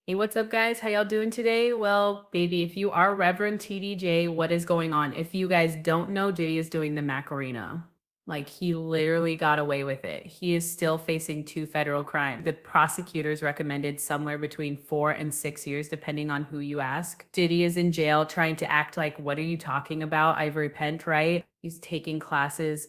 Hey, what's up, guys? How y'all doing today? Well, baby, if you are Reverend TDJ, what is going on? If you guys don't know, Diddy is doing the Macarena. Like, he literally got away with it. He is still facing 2 federal crimes. The prosecutors recommended somewhere between 4 and 6 years, depending on who you ask. Diddy is in jail trying to act like, what are you talking about? I repent, right? He's taking classes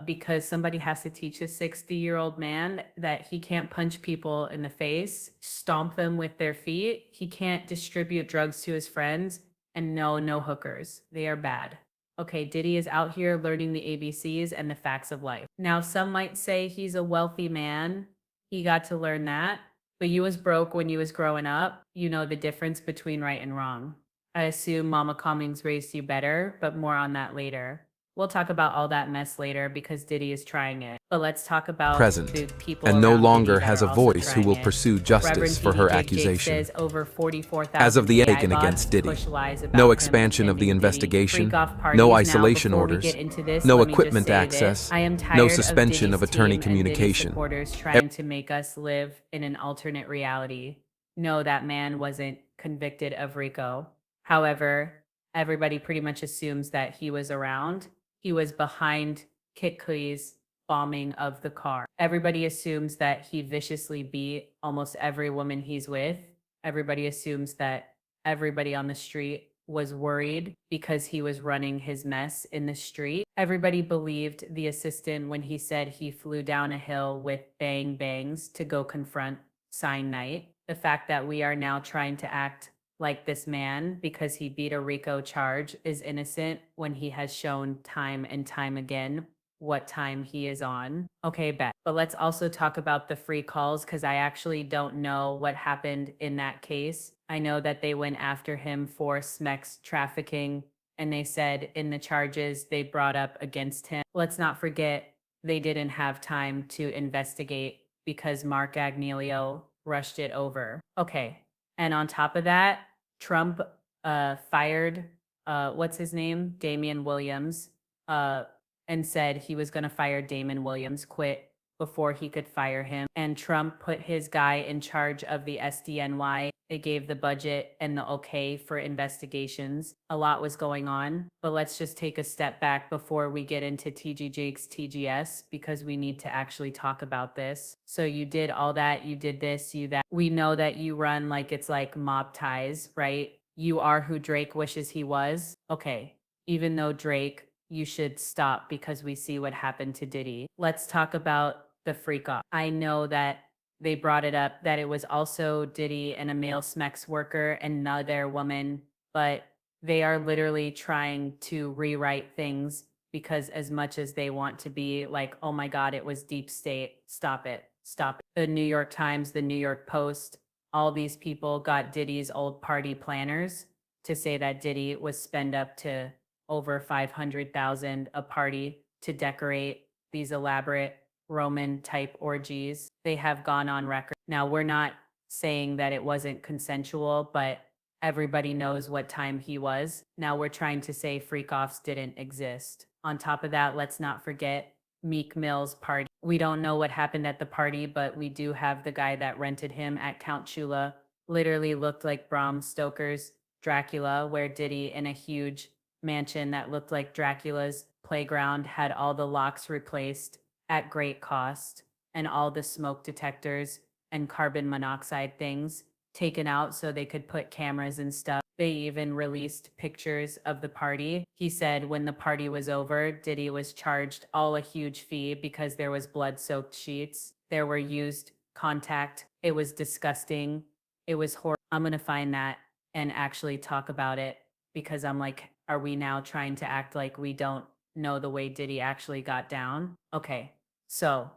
because somebody has to teach a 60-year-old man that he can't punch people in the face, stomp them with their feet. He can't distribute drugs to his friends. And no, no hookers. They are bad. Okay, Diddy is out here learning the ABCs and the facts of life. Now, some might say he's a wealthy man. He got to learn that. But you was broke when you was growing up. You know the difference between right and wrong. I assume Mama Cummings raised you better, but more on that later. We'll talk about all that mess later because Diddy is trying it. But let's talk about Present, the people and no around Diddy longer that has are a also voice who trying will it. pursue Reverend justice for her TD Jake accusation. says over As of 44,000 the AI aiken against bots Diddy, push lies no about him expansion of the attending Diddy investigation, freak-off no parties. Now, isolation before we get orders, into this, no let me just equipment say this. access, I am no tired of suspension Diddy's of attorney team and Diddy communication. supporters trying to make us live in an alternate reality. No, that man wasn't convicted of RICO. However, everybody pretty much assumes that he was around. He was behind Kit Cuddy's bombing of the car. Everybody assumes that he viciously beat almost every woman he's with. Everybody assumes that everybody on the street was worried because he was running his mess in the street. Everybody believed the assistant when he said he flew down a hill with bang bangs to go confront Sign Knight. The fact that we are now trying to act like this man because he beat a RICO charge is innocent when he has shown time and time again what time he is on. Okay, bet. But let's also talk about the free calls because I actually don't know what happened in that case. I know that they went after him for Smex trafficking and they said in the charges they brought up against him. Let's not forget they didn't have time to investigate because Mark Agnelio rushed it over. Okay. And on top of that, Trump fired what's his name? Damian Williams. And said he was going to fire Damon Williams, quit before he could fire him. And Trump put his guy in charge of the SDNY. It gave the budget and the okay for investigations. A lot was going on, but let's just take a step back before we get into TG Jake's TGS because we need to actually talk about this. So you did all that, you did this, you that. We know that you run like it's like mob ties, right? You are who Drake wishes he was. Okay, even though Drake, you should stop because we see what happened to Diddy. Let's talk about the freak off. I know that they brought it up that it was also Diddy and a male Smex worker and another woman, but they are literally trying to rewrite things because as much as they want to be like, oh my God, it was deep state, stop it, stop it. The New York Times, the New York Post, all these people got Diddy's old party planners to say that Diddy was spend up to over 500,000 a party to decorate these elaborate Roman type orgies. They have gone on record. Now, we're not saying that it wasn't consensual, but everybody knows what time he was. Now we're trying to say freak offs didn't exist. On top of that, let's not forget Meek Mill's party. We don't know what happened at the party, but we do have the guy that rented him at Count Chula. Literally looked like Bram Stoker's Dracula, where Diddy in a huge mansion that looked like Dracula's playground had all the locks replaced at great cost and all the smoke detectors and carbon monoxide things taken out so they could put cameras and stuff. They even released pictures of the party. He said when the party was over, Diddy was charged all a huge fee because there was blood-soaked sheets. There were used contact. It was disgusting. It was horrible. I'm going to find that and actually talk about it because I'm like, are we now trying to act like we don't know the way Diddy actually got down? Okay, so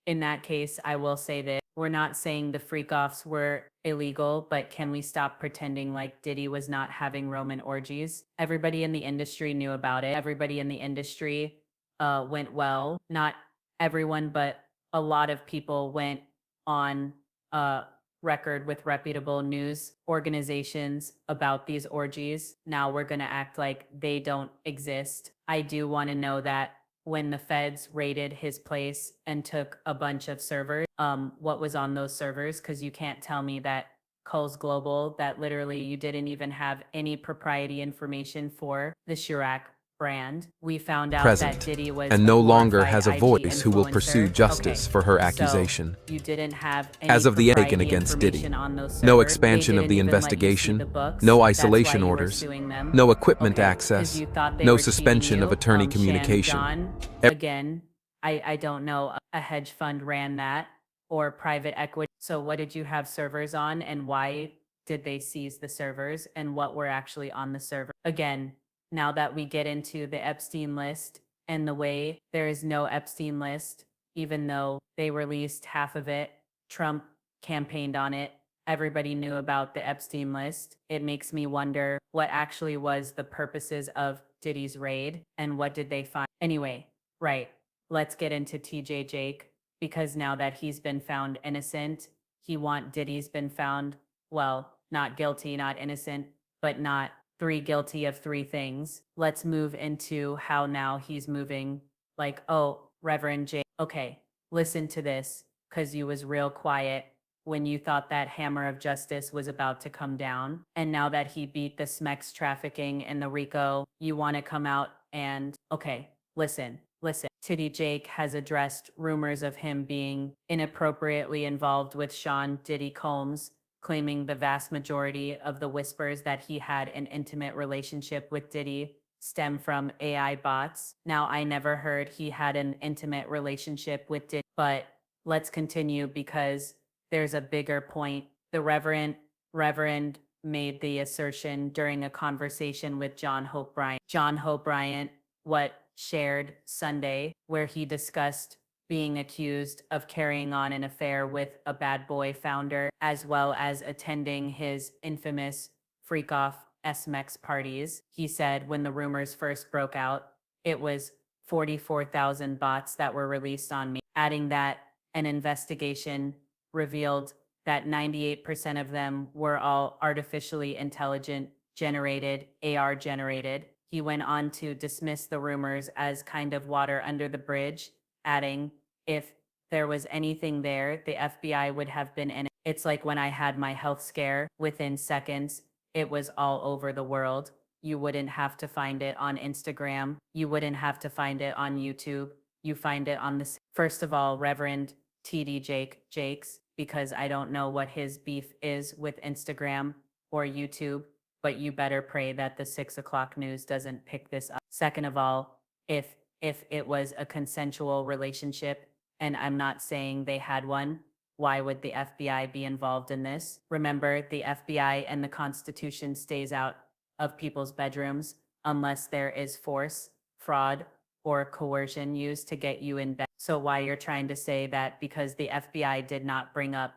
in that case, I will say that we're not saying the freak offs were illegal, but can we stop pretending like Diddy was not having Roman orgies? Everybody in the industry knew about it. Everybody in the industry went well. Not everyone, but a lot of people went on record with reputable news organizations about these orgies. Now we're going to act like they don't exist. I do want to know that when the feds raided his place and took a bunch of servers, what was on those servers? Because you can't tell me that Kohl's Global that literally you didn't even have any propriety information for the Chirac brand. We found out that present, Diddy was and a no longer glorified has a IG voice who will pursue influencer. justice Okay, for her so accusation. you didn't have As any of the taken propriety against Diddy, information on those servers. no They expansion of didn't the even let you see the investigation, books. no That's why isolation you were orders, suing them. no equipment Okay, because access, you thought they no were cheating suspension of you. attorney Shan communication. John, again, I don't know. A hedge fund ran that or private equity. So what did you have servers on and why did they seize the servers and what were actually on the server? Again, now that we get into the Epstein list and the way there is no Epstein list, even though they released half of it, Trump campaigned on it. Everybody knew about the Epstein list. It makes me wonder what actually was the purposes of Diddy's raid and what did they find? Anyway, right. Let's get into TJ Jake because now that he's been found innocent, Diddy's been found, well, not guilty, not innocent, but not guilty of three things. Let's move into how now he's moving like, oh, Reverend Jake. Okay, listen to this because you was real quiet when you thought that hammer of justice was about to come down. And now that he beat the Smex trafficking and the RICO, you want to come out and, okay, listen. Titty Jake has addressed rumors of him being inappropriately involved with Sean Diddy Combs, claiming the vast majority of the whispers that he had an intimate relationship with Diddy stem from AI bots. Now, I never heard he had an intimate relationship with Diddy, but let's continue because there's a bigger point. The Reverend made the assertion during a conversation with John Hope Bryant. John Hope Bryant, what shared Sunday, where he discussed being accused of carrying on an affair with a bad boy founder, as well as attending his infamous freak off SMEX parties. He said when the rumors first broke out, it was 44,000 bots that were released on me, adding that an investigation revealed that 98% of them were all artificially intelligent generated, AR generated. He went on to dismiss the rumors as kind of water under the bridge, adding, if there was anything there, the FBI would have been in it. It's like when I had my health scare, within seconds, it was all over the world. You wouldn't have to find it on Instagram. You wouldn't have to find it on YouTube. You find it on the, first of all, Reverend TD Jakes, because I don't know what his beef is with Instagram or YouTube, but you better pray that the 6 o'clock news doesn't pick this up. Second of all, if it was a consensual relationship, and I'm not saying they had one, why would the FBI be involved in this? Remember, the FBI and the Constitution stays out of people's bedrooms unless there is force, fraud, or coercion used to get you in bed. So why you're trying to say that because the FBI did not bring up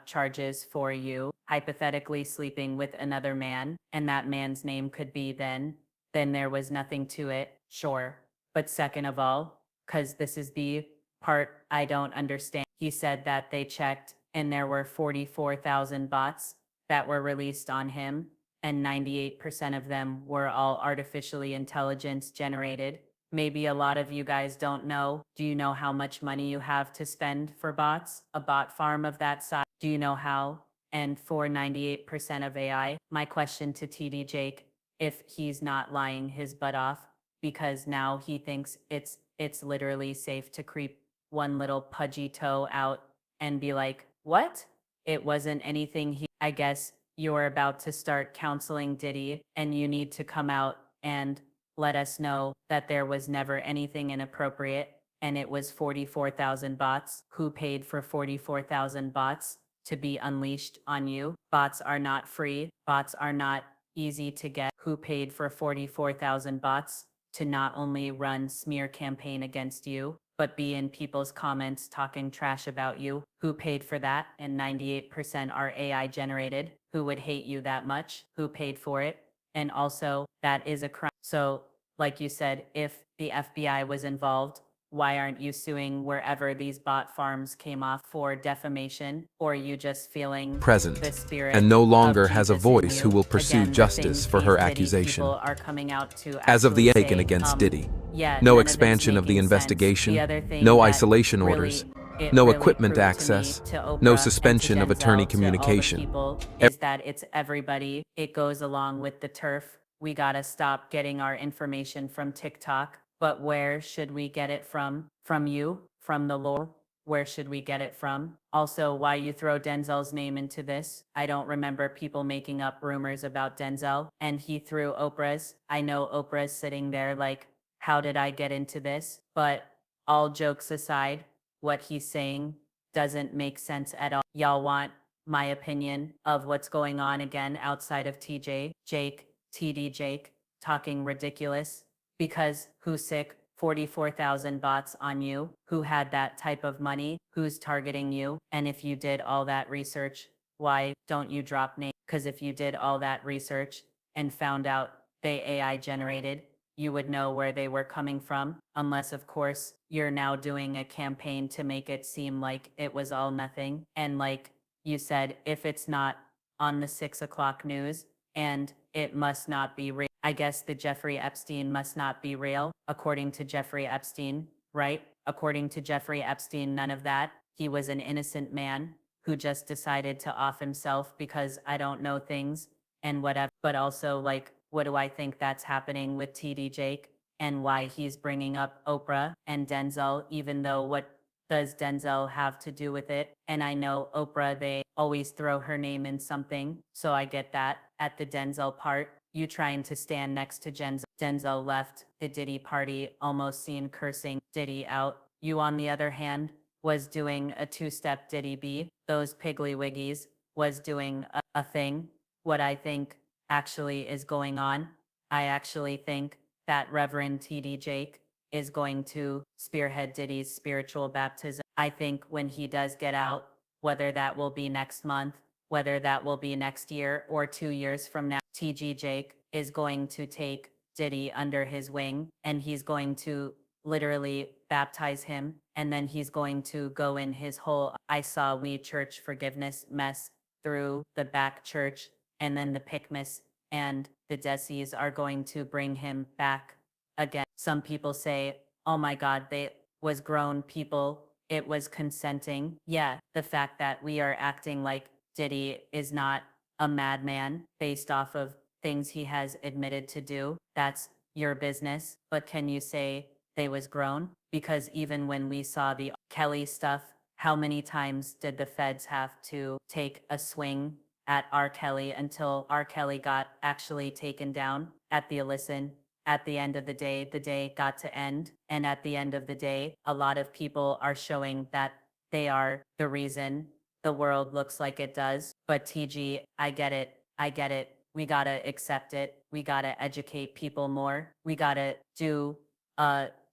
charges for you hypothetically sleeping with another man and that man's name could be then there was nothing to it, sure. But second of all, because this is the part I don't understand, he said that they checked and there were 44,000 bots that were released on him and 98% of them were all artificially intelligence generated. Maybe a lot of you guys don't know. Do you know how much money you have to spend for bots? A bot farm of that size? Do you know how? And for 98% of AI, my question to TD Jake, if he's not lying his butt off, because now he thinks it's literally safe to creep one little pudgy toe out and be like, what? It wasn't anything I guess you're about to start counseling Diddy and you need to come out and let us know that there was never anything inappropriate and it was 44,000 bots. Who paid for 44,000 bots to be unleashed on you? Bots are not free. Bots are not easy to get. Who paid for 44,000 bots to not only run smear campaign against you, but be in people's comments talking trash about you? Who paid for that? And 98% are AI generated. Who would hate you that much? Who paid for it? And also, that is a crime. So, like you said, if the FBI was involved, why aren't you suing wherever these bot farms came off for defamation? Or are you just feeling present, the spirit and no longer of has a Jesus in voice you? who will pursue Again, the justice things for these her Diddy accusation. people are coming out to As of the actually taken say, against Diddy, yeah, no none of it's expansion of the making sense. investigation, The other thing no that isolation really orders, it No really equipment proved to me, access, to no Oprah and to suspension of attorney Denzel, to all the communication. people, is that it's everybody. It goes along with the turf. We gotta stop getting our information from TikTok. But where should we get it from? From you? From the Lord? Where should we get it from? Also, why you throw Denzel's name into this? I don't remember people making up rumors about Denzel, and he threw Oprah's. I know Oprah's sitting there like, how did I get into this? But all jokes aside, what he's saying doesn't make sense at all. Y'all want my opinion of what's going on again outside of TD Jake, talking ridiculous? Because who's sick? 44,000 bots on you. Who had that type of money? Who's targeting you? And if you did all that research, why don't you drop names? Because if you did all that research and found out they AI generated, you would know where they were coming from. Unless, of course, you're now doing a campaign to make it seem like it was all nothing. And like you said, if it's not on the 6 o'clock news, and it must not be real. I guess the Jeffrey Epstein must not be real, according to Jeffrey Epstein, right? According to Jeffrey Epstein, none of that. He was an innocent man who just decided to off himself because I don't know things and whatever. But also, like, what do I think that's happening with TD Jake and why he's bringing up Oprah and Denzel, even though what does Denzel have to do with it? And I know Oprah, they always throw her name in something, so I get that. At the Denzel part, you trying to stand next to Denzel left the Diddy party, almost seen cursing Diddy out. You, on the other hand, was doing a two-step Diddy B. Those piggly wiggies was doing a thing. What I think actually is going on, I actually think that Reverend TD Jake is going to spearhead Diddy's spiritual baptism. I think when he does get out, whether that will be next month, whether that will be next year or 2 years from now, TG Jake is going to take Diddy under his wing and he's going to literally baptize him. And then he's going to go in his whole I saw we church forgiveness mess through the back church. And then the Picmas and the Desies are going to bring him back again. Some people say, oh my God, they was grown people. It was consenting. Yeah, the fact that we are acting like Diddy is not a madman based off of things he has admitted to do, that's your business. But can you say they was grown? Because even when we saw the Kelly stuff, how many times did the feds have to take a swing at R. Kelly until R. Kelly got actually taken down at the listen? At the end of the day got to end. And at the end of the day, a lot of people are showing that they are the reason the world looks like it does. But TG, I get it. I get it. We gotta accept it. We gotta educate people more. We gotta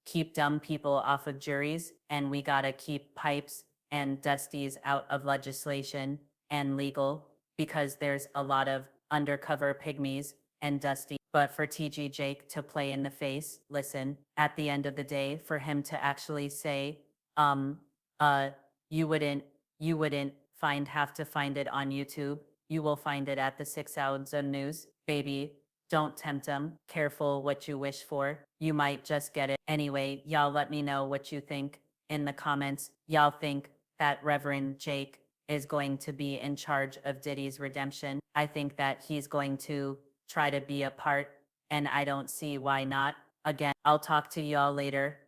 keep dumb people off of juries, and we gotta keep pipes and dusties out of legislation and legal, because there's a lot of undercover pygmies and dusty. But for TG Jake to play in the face, listen, at the end of the day, for him to actually say, um, uh, you wouldn't, you wouldn't have to find it on YouTube. You will find it at the 6 Hours of News. Baby, don't tempt him. Careful what you wish for. You might just get it. Anyway, y'all let me know what you think in the comments. Y'all think that Reverend Jake is going to be in charge of Diddy's redemption? I think that he's going to try to be a part, and I don't see why not. Again, I'll talk to y'all later.